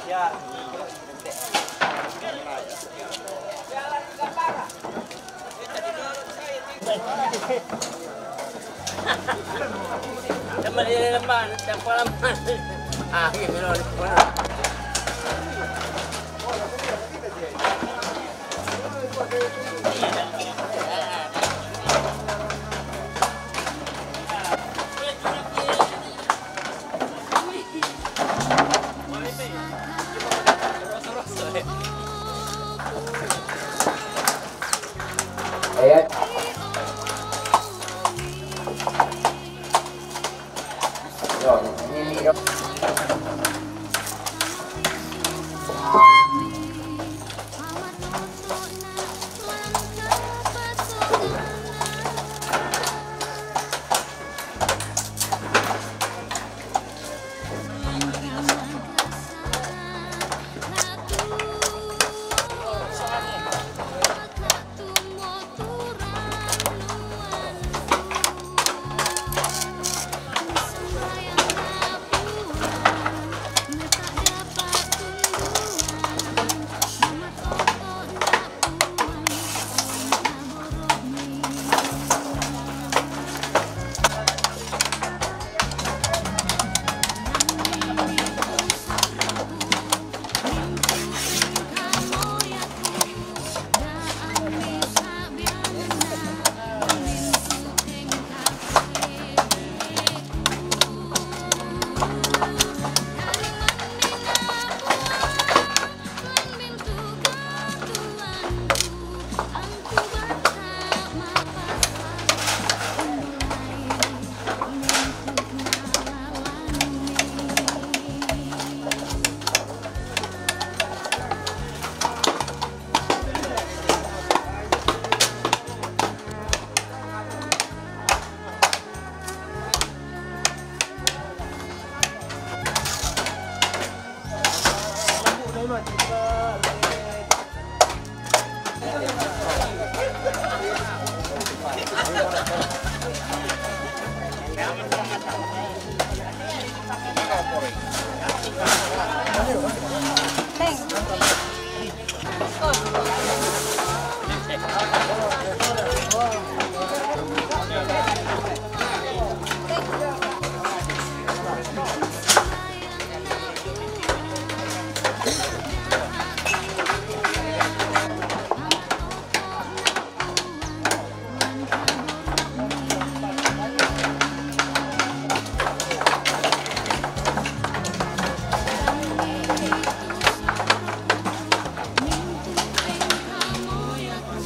Ya. Teman dia lemah, tak pengalaman. Ah, ini benar.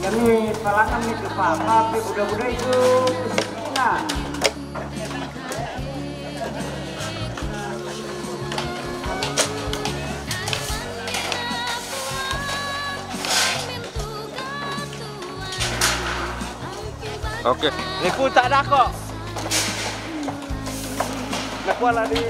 Kami salahkan nih ke Pak, tapi udah-udah itu nah. Oke. Lipu tak ada kok. Nakuala di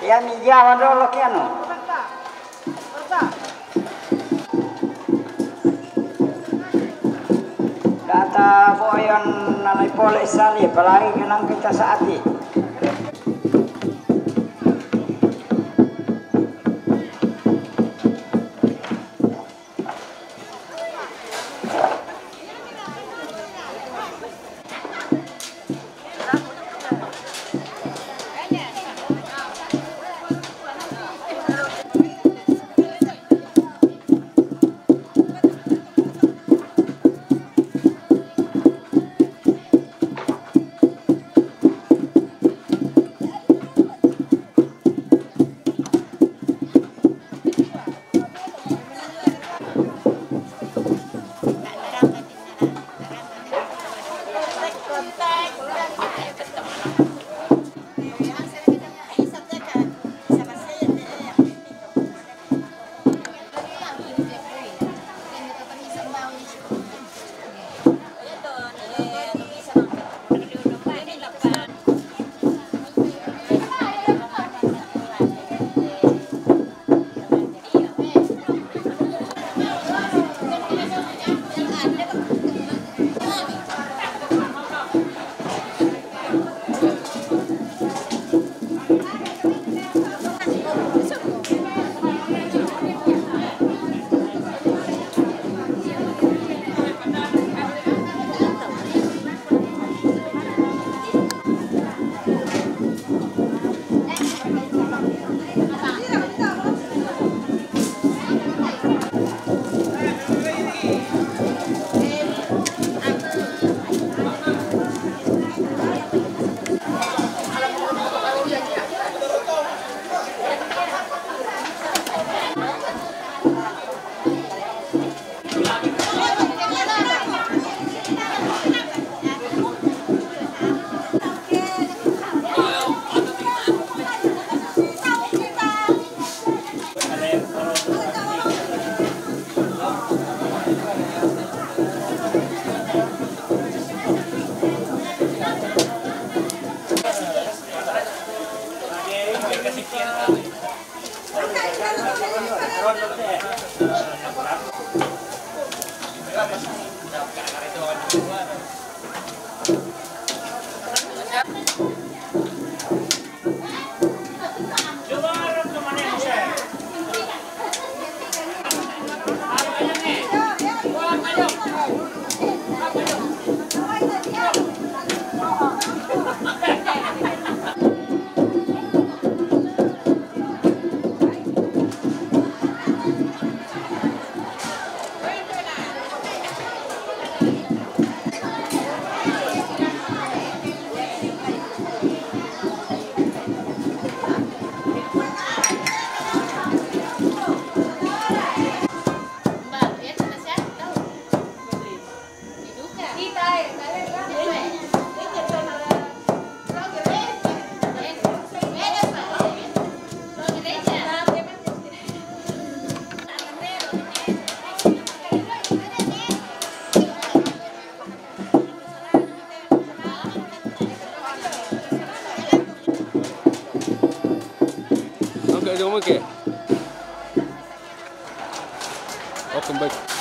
Ya mi jawa dulu kiano. Data boyon nalai polis sali apalagi kenang kita saati. Oke. Oke, baik.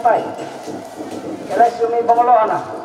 sampai. Kelas sumi pengelolaan.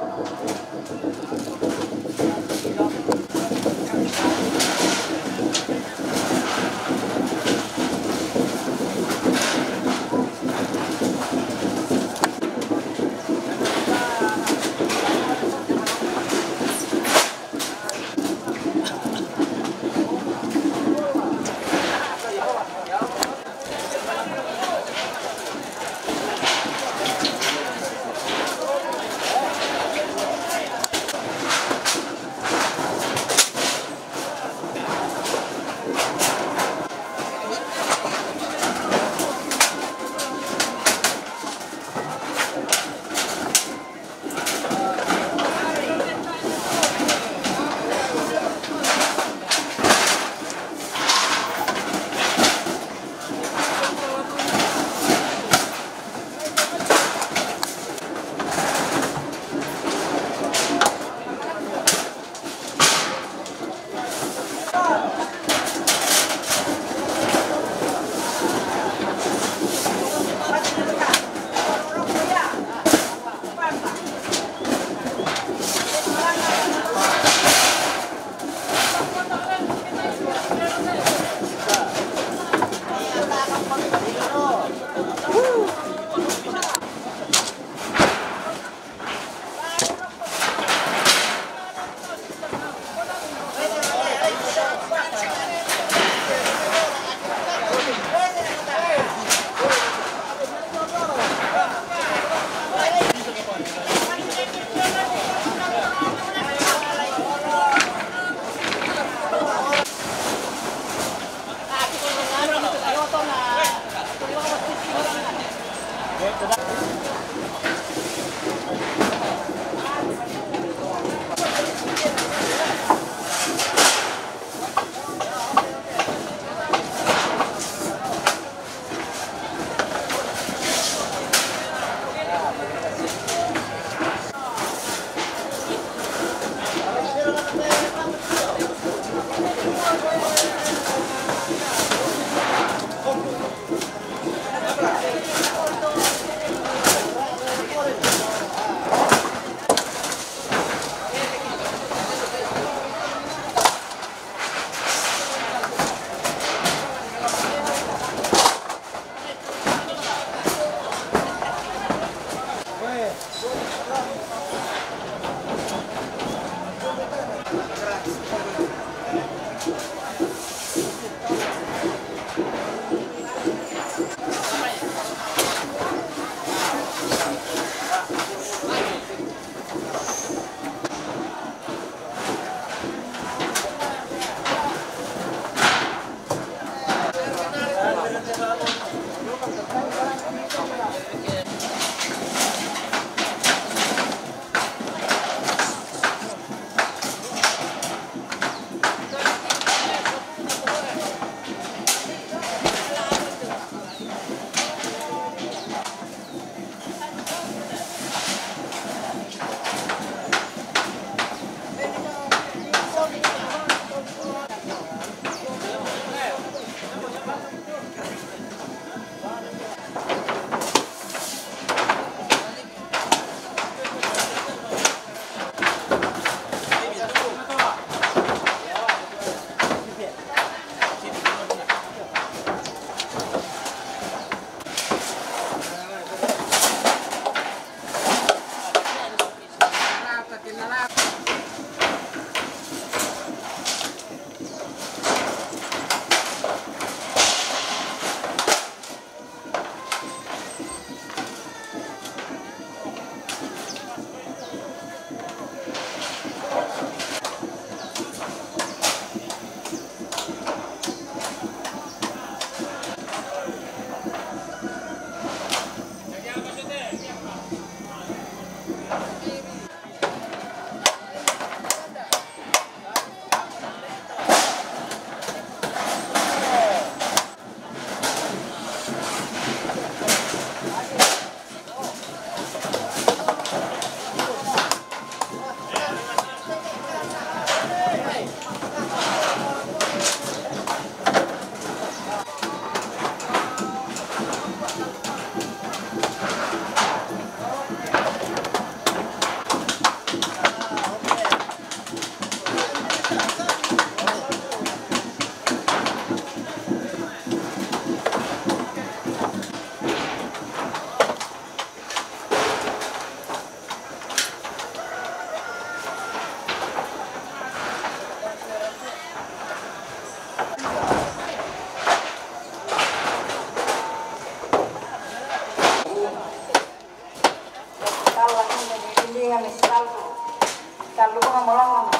Kalau kau ngomong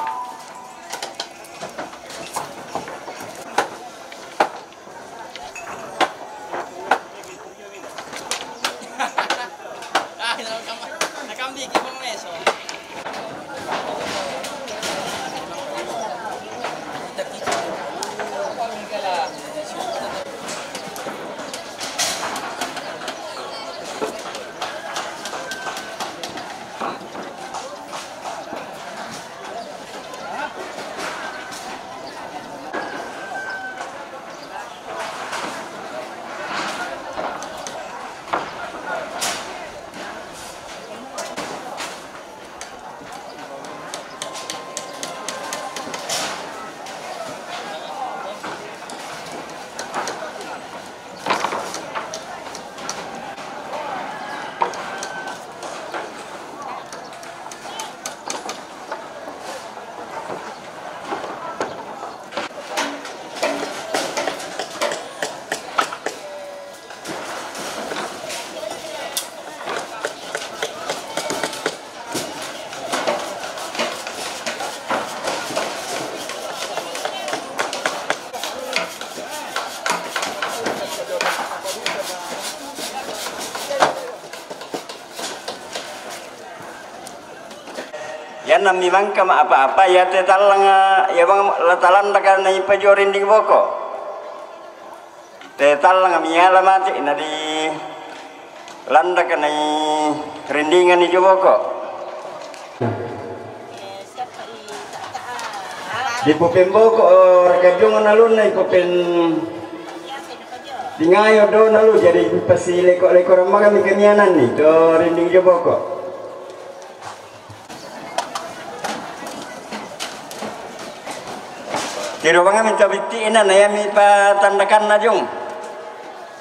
ya nami mangka ma apa-apa ya te talang ya bang latalan dakan nai pajorin di boko te talang mi ala mati na di landa kan nai rindingan di boko di popen boko rekajungan alun nai popen di ngayo do nalu jadi pasi leko ramah kami kemianan nih do rinding di boko. Kiro banga minta biti ina na ya mi pa tandakan na jung.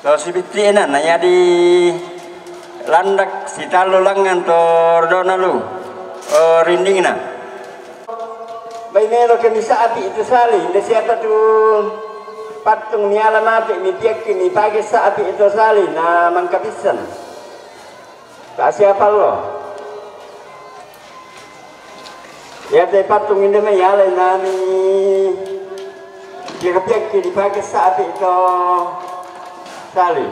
So si biti ina na ya di landak si talo langan to donalu rinding na. Bay melo ke misa api itu sali de siapa tu patung ni ala mati ni tiak ni pagi sa api itu sali na mangkapisan. Tak siapa lo. Ya te patung ini me ya le nami dia kepiak di pagi saat itu sali.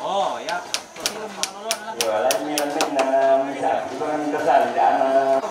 Oh ya. Jualan milan na misa, iba kan dasal daan.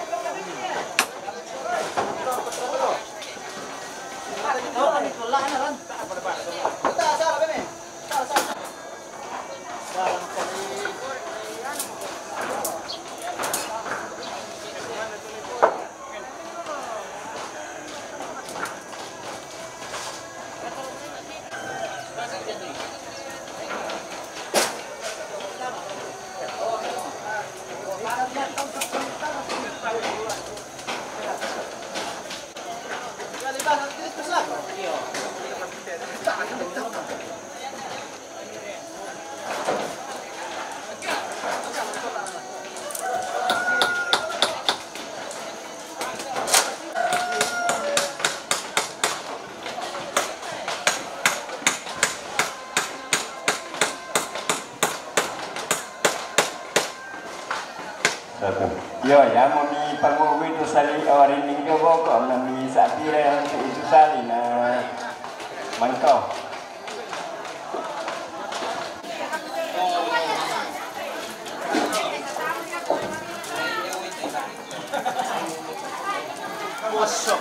Yo ya mau mi pangu itu sali orang ini juga kok nami satire itu sali na mangkau. Masuk.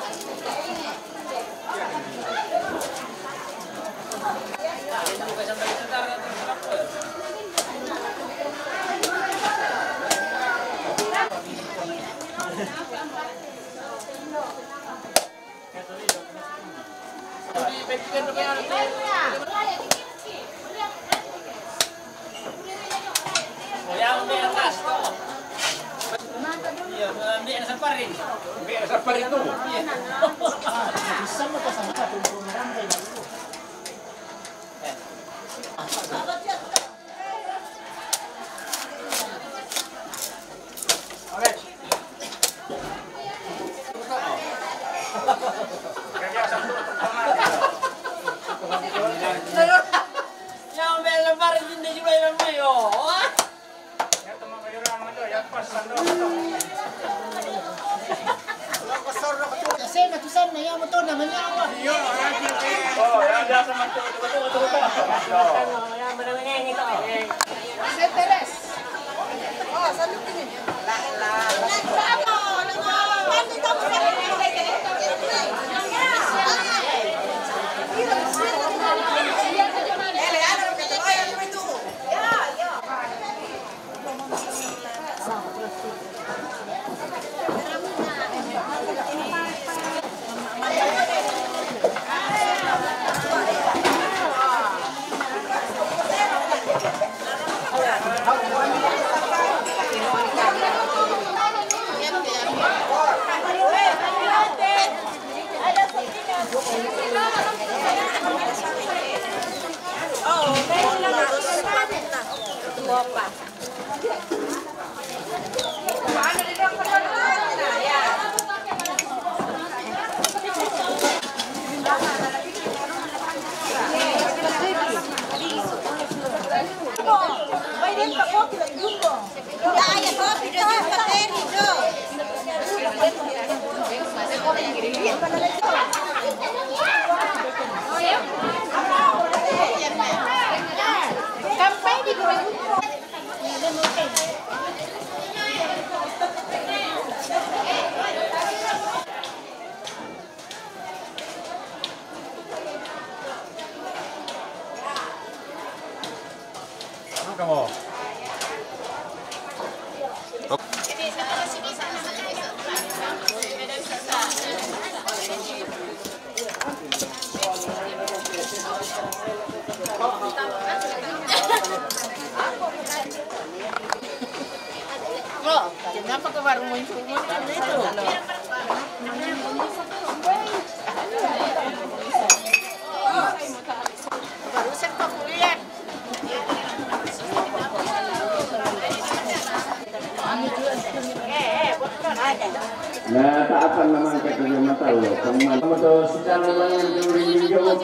Kenapa ke warung muncul itu? Barusan kok kuliah. Nah, tak akan memang kerja mata lo. Kamu tuh sedang memang juri jawab.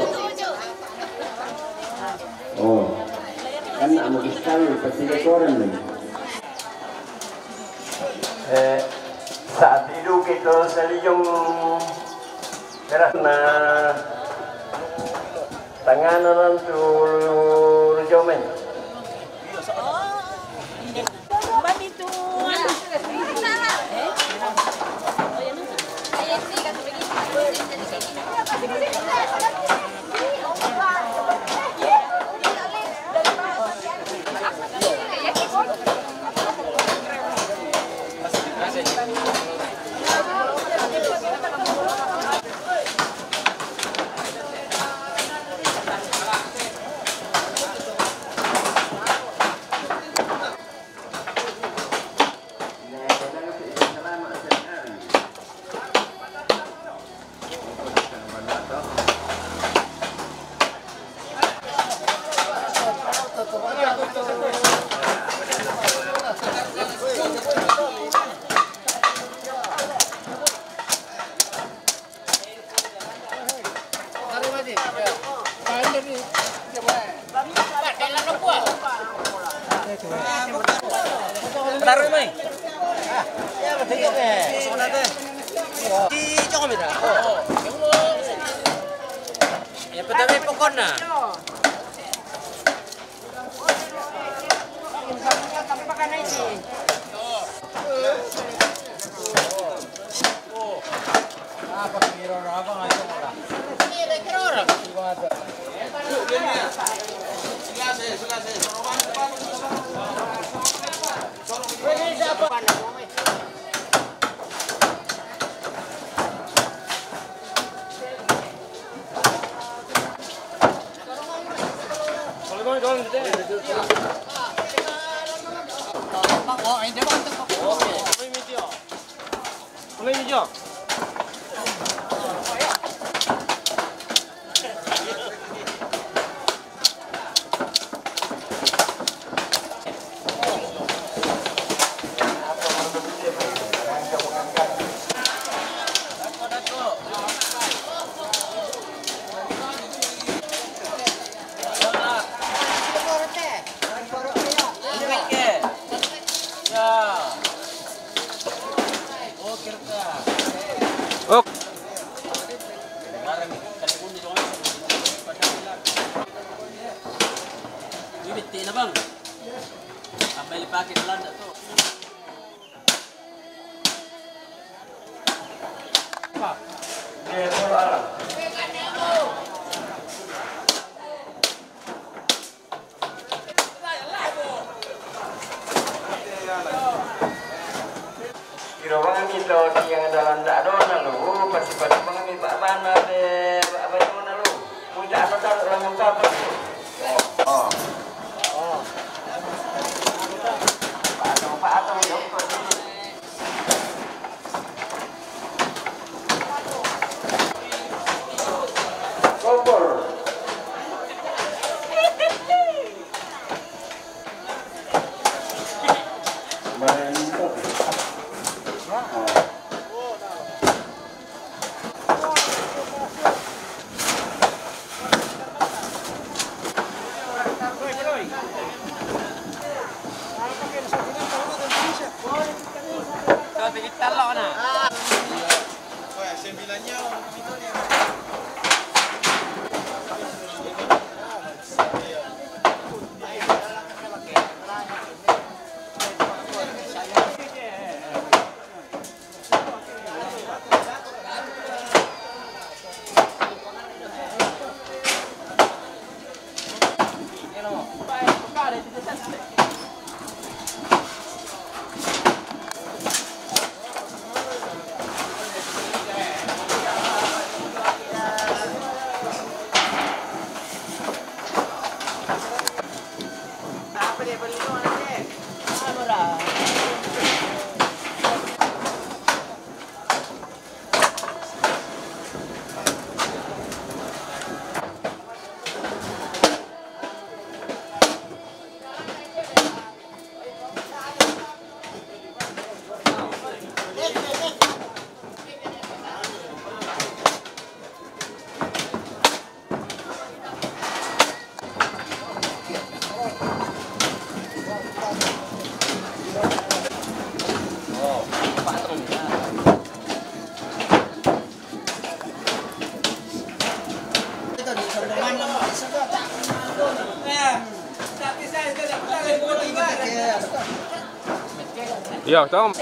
Oh, kan anu sekali pasti koran nih. Saat itu kita seliung karena tangan orang tur jomen. Taruh mai. Ya betul ke. Sebenarnya. Di Jogomeda. Oh. Ya pertama pokoknya. Tapi pakai nasi. Apa kira apa ngajak orang? Ini ada kira orang. Mulai hijau. Oke. Ini betul na bang. Sampai dipakai dalam tak tu. Kira bangan itu yang ada landak dona lu, pasti bangan itu apa deh, apa dona lu, punya ada taruh orang yang apa? Oh. Apa yang Kompor. Kita lah na. Iya, Tom.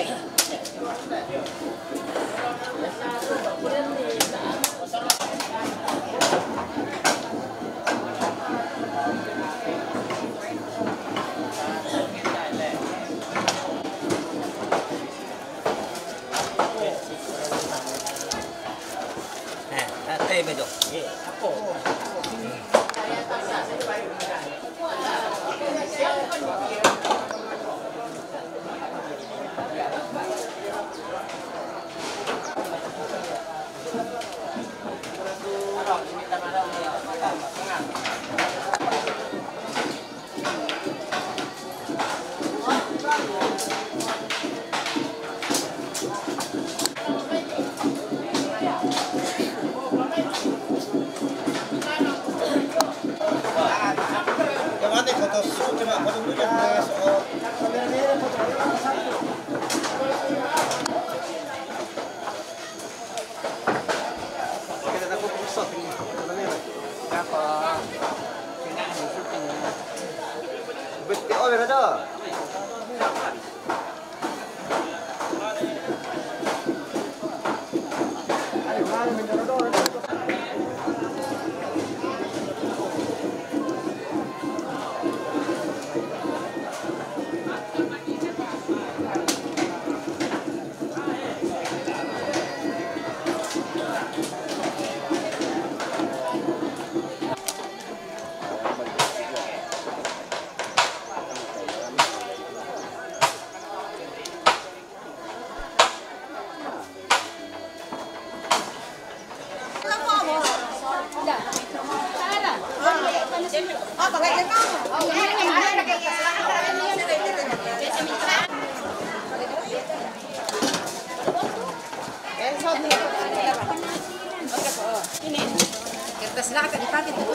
Kertas nggak dipakai tuh.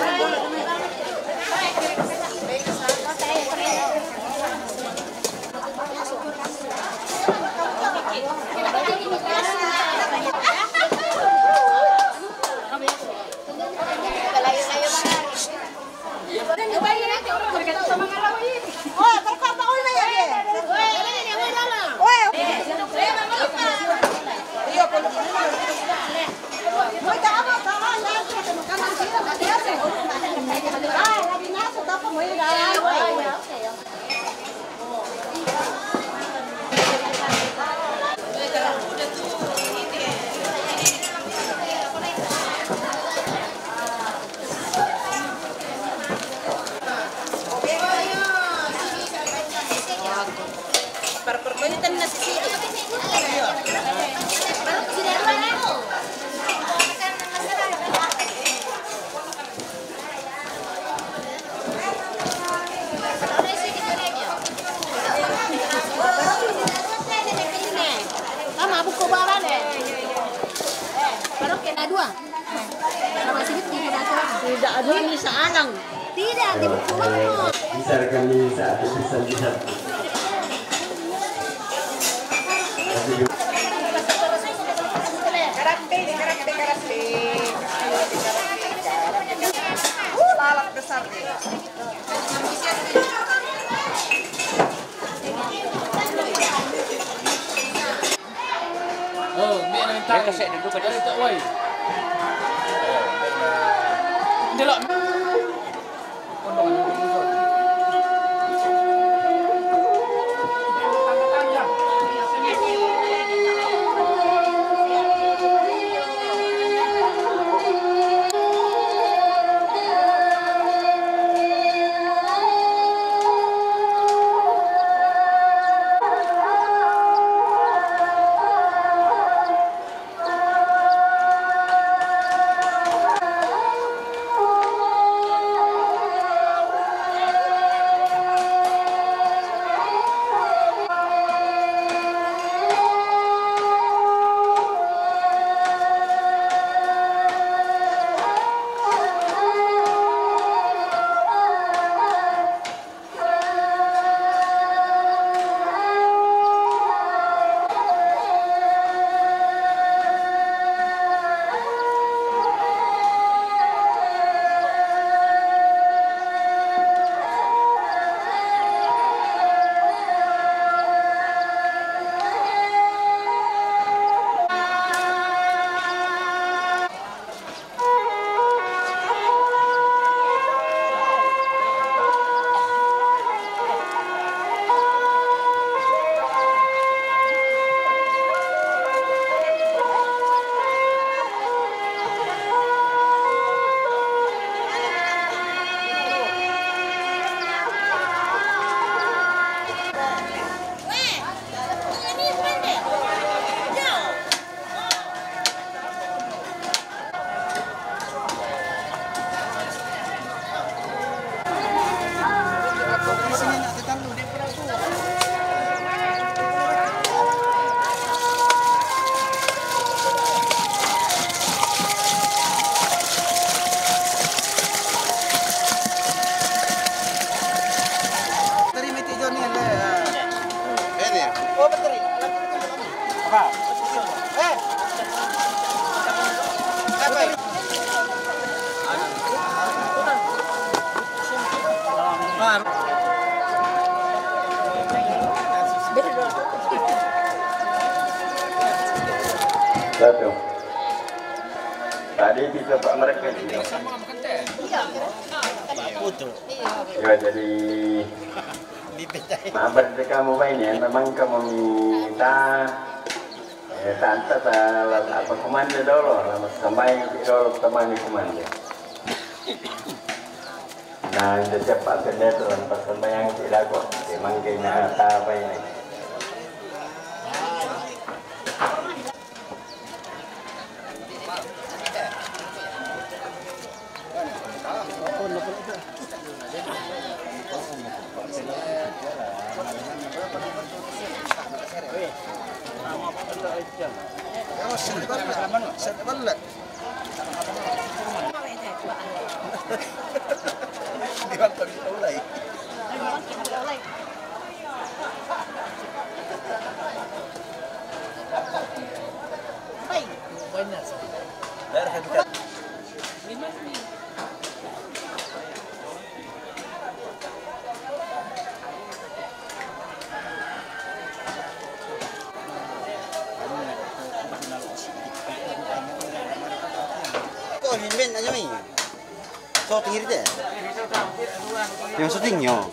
Tidak ada ini seanang. Tidak, di buku mana? Bisa kami saat bisa lihat. Lalat besar. Oh, ni nak minta. Kasih dulu pada itu, woi. Delok. Satu. Tadi kita pak mereka juga. Ya jadi maaf berarti kamu main ya. Memang kamu minta tante apa komando dulu, lama sampai dulu temani komando. Nah, jadi cepat kerja dalam persembahyang tidak kok. Memang kena apa ini. Minben aja mi. So tinggi deh. Yang syutingnya.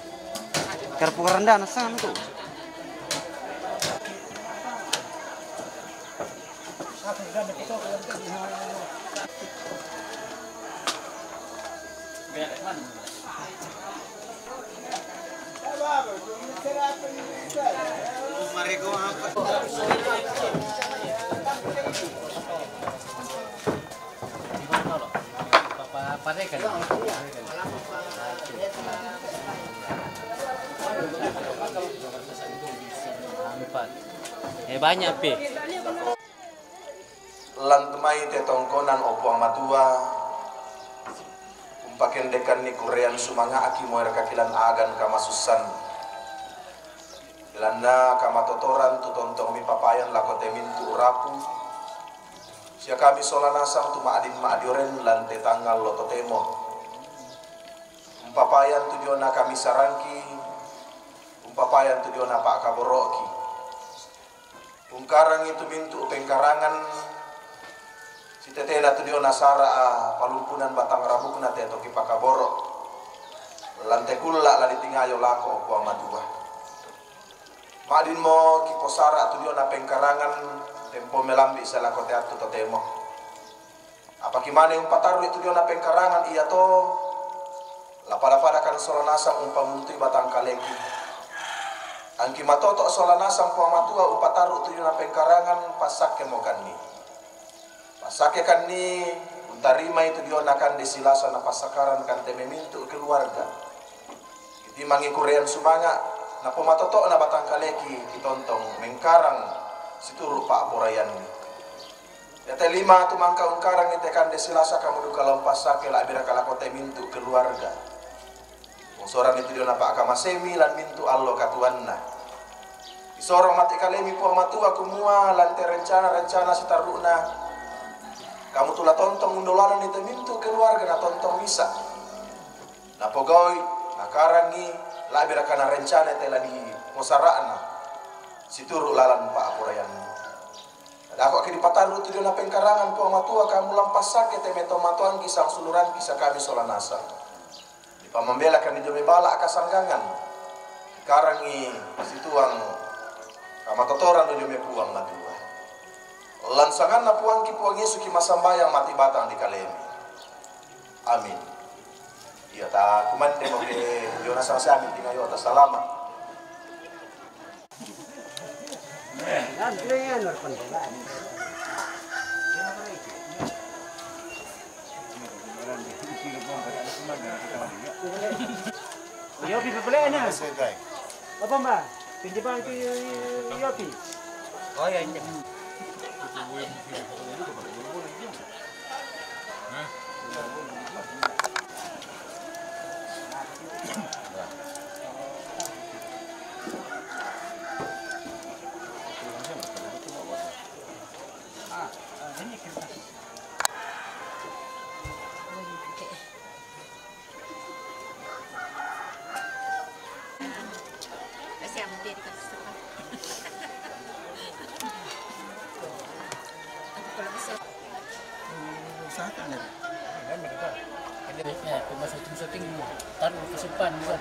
Karena rendah nasan tu. Mari ko apa? Parekan. Banyak pi. Lantemai te tongkonan opo amatua umpaken dekan ni Korean sumanga aki moer kakilan agan kamasusan ilanda kamatotoran tu tontong mi papayan lakote mintu urapu sia kami solanasang tu maadin maadioren lante tanggal lototemo umpapayan tu diona kami sarangki umpapayan tu diona pak kaboroki ungkarang itu mintu pengkarangan si tetena tu diona sara palumpunan batang rabukna te toki pakaboro lante kulla la ditingayo lako opo amadua madin mo kiposara tu diona pengkarangan tempo melambi sala kote atu totemo apa kimane umpataru itu diona pengkarangan iya to lapada kan solanasa umpamuntui batang kaleki angki matoto solanasa umpamatua umpataru tu diona pengkarangan pasake mogani pasake kan ni untarima itu dionakan desilasa na pasakaran kan teme mintu keluarga iti mangi Korean sumanga na pumatoto na batang kaleki kitontong mengkarang situru pak porayan ni yate lima tu mangka ungkarang ite kan desilasa kamu duka lompasake la bira kala kote mintu keluarga sorang itu diona pak kamasemi lan mintu allo katuanna isorong mati kalemi po matua kumua lante rencana sitaruna kamu tulah tontong undolanan itu mintu keluarga na tontong misa na pogoi na karangi labira kana rencana tela di posarana situru lalan pa apurayan ada aku akhir pataru tu na pengkarangan po matua kamu lampas sakit temeto matuan kisang suluran kisah kami solanasa di pamambela kan di bala akasanggangan karangi situang kamatotoran do jome puang matua lansangan na puang ki puang Yesu ki masambayang mati batang di kalemi. Amin. Iya ta kumante mo ke Jonas sa amin tingayo ta salama. Yopi bebelenya. Apa mbak? Pinjaman ke Yopi. Oh ya ini. Syuting taruh kesimpan juga.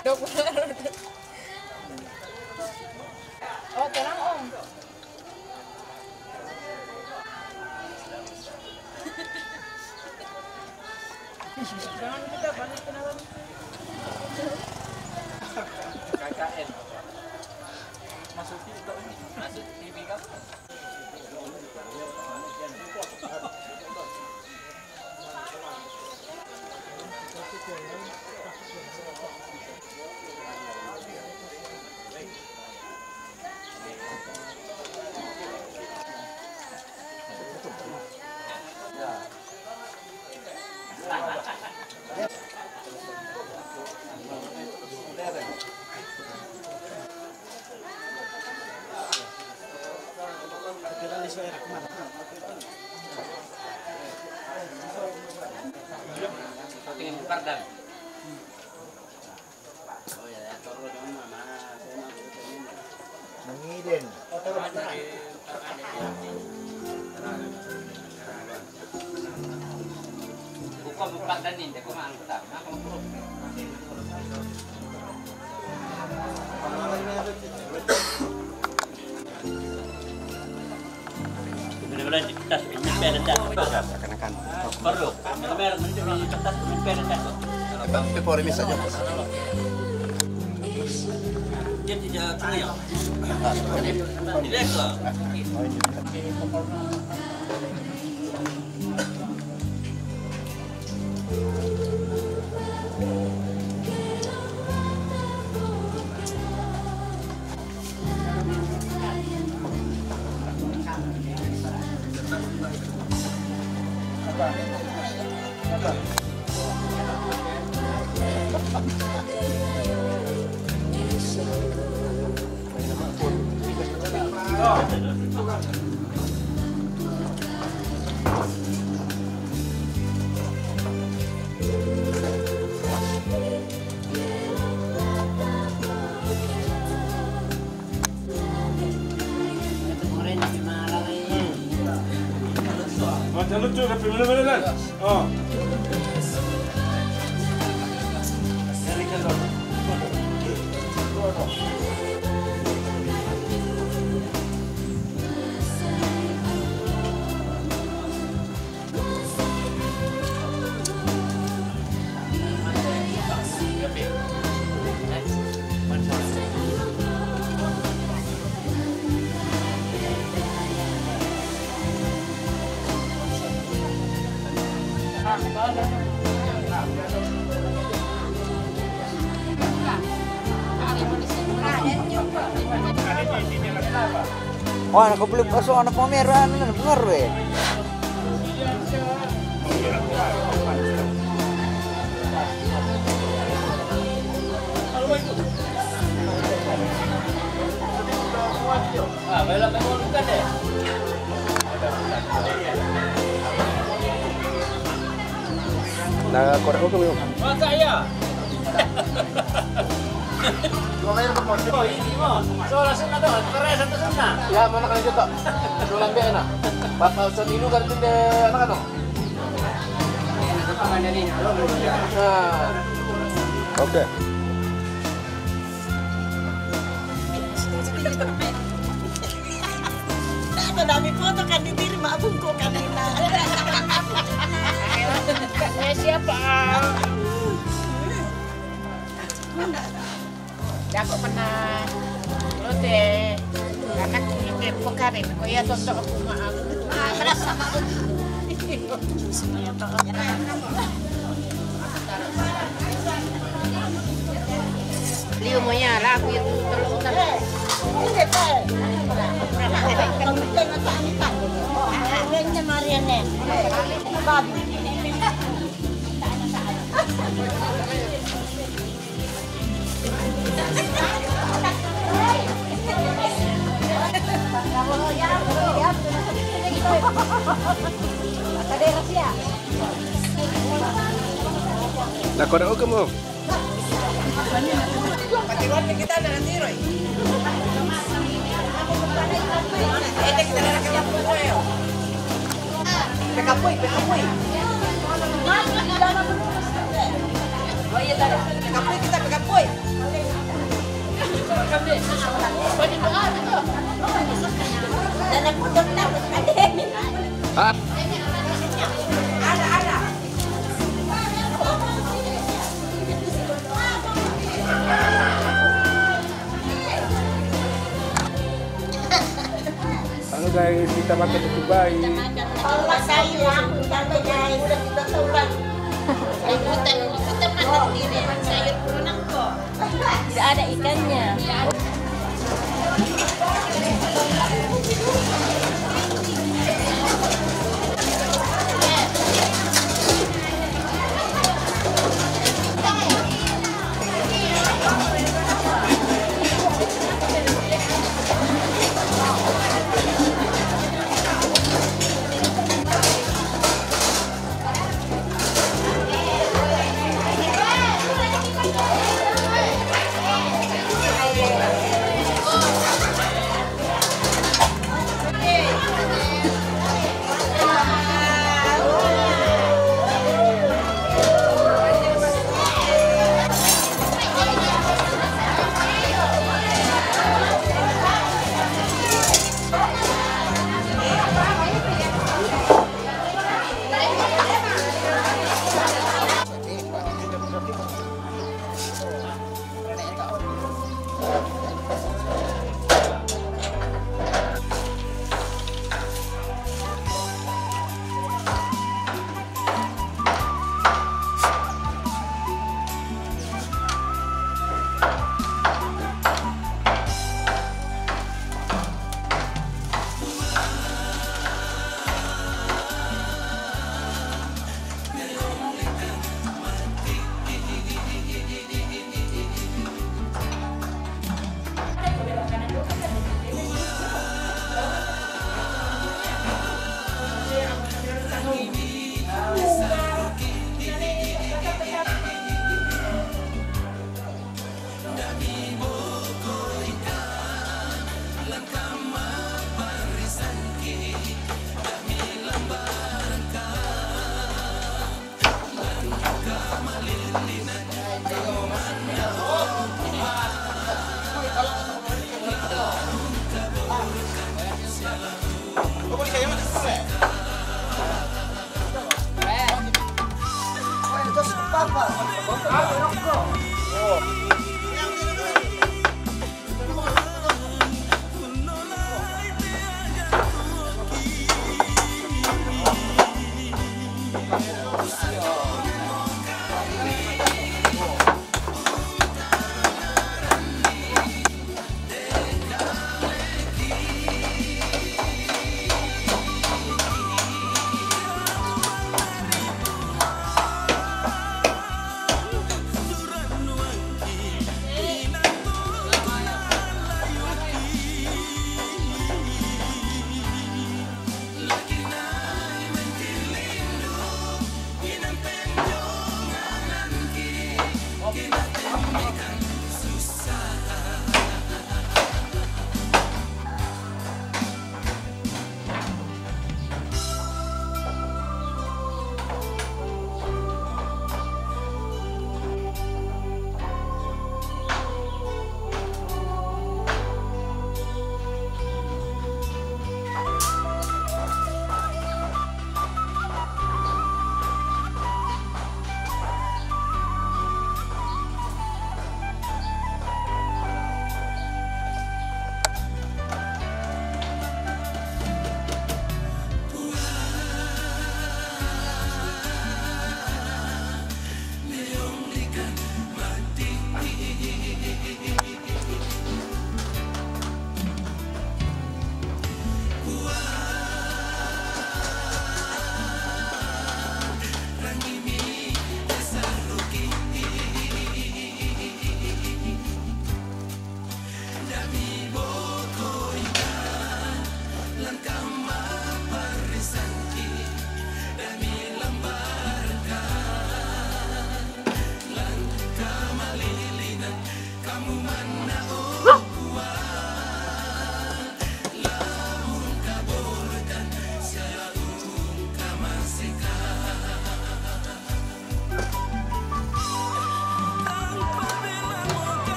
Oh, tenang Om. Jangan kita banyak kenalan. KKN. Masuk TV kan? Mengiden. Bukan bukan dan ini, aku malu tak. Aku mau. Benar-benar di tas ini pedas. Akan-akan. Perlu. Benar-benar di tas ini pedas. Tapi por ini saja. Dia tidak tahu. Tidak ke. Macam lucu tapi benar-benar. Oh. Oh, anak belum masuk anak pameran, benar weh. Ah, bela tengok bukan deh. Nah, korek hukum yuk. Masa ya? Oh, ini mah. Soalnya sana tuh, keren satu sana. Ya, mana kan itu tak? Sulang dia enak. Bapak usah dulu kan itu deh anak kan? Nah, Oke. Madami foto kan di diri mak bungkuk kanina. Siapa? Aku pernah lo deh anak ini pekarin kok ya tonton aku maaf Merasa sama Liu mo ya lah aku itu terus terus Marianne. Babi. Nah, korek hukum yuk. Patiwan kita ada nanti Roy. Ini kita ada kerja pun yo. Pekapoy. Oh iya tadi. Pekapoy kita pekapoy. Halo guys, kita makan itu bayi. Bawa sayur, tante guys, kita tulang. Ikutan makan diri, sayur kurang kok. Tidak ada ikannya.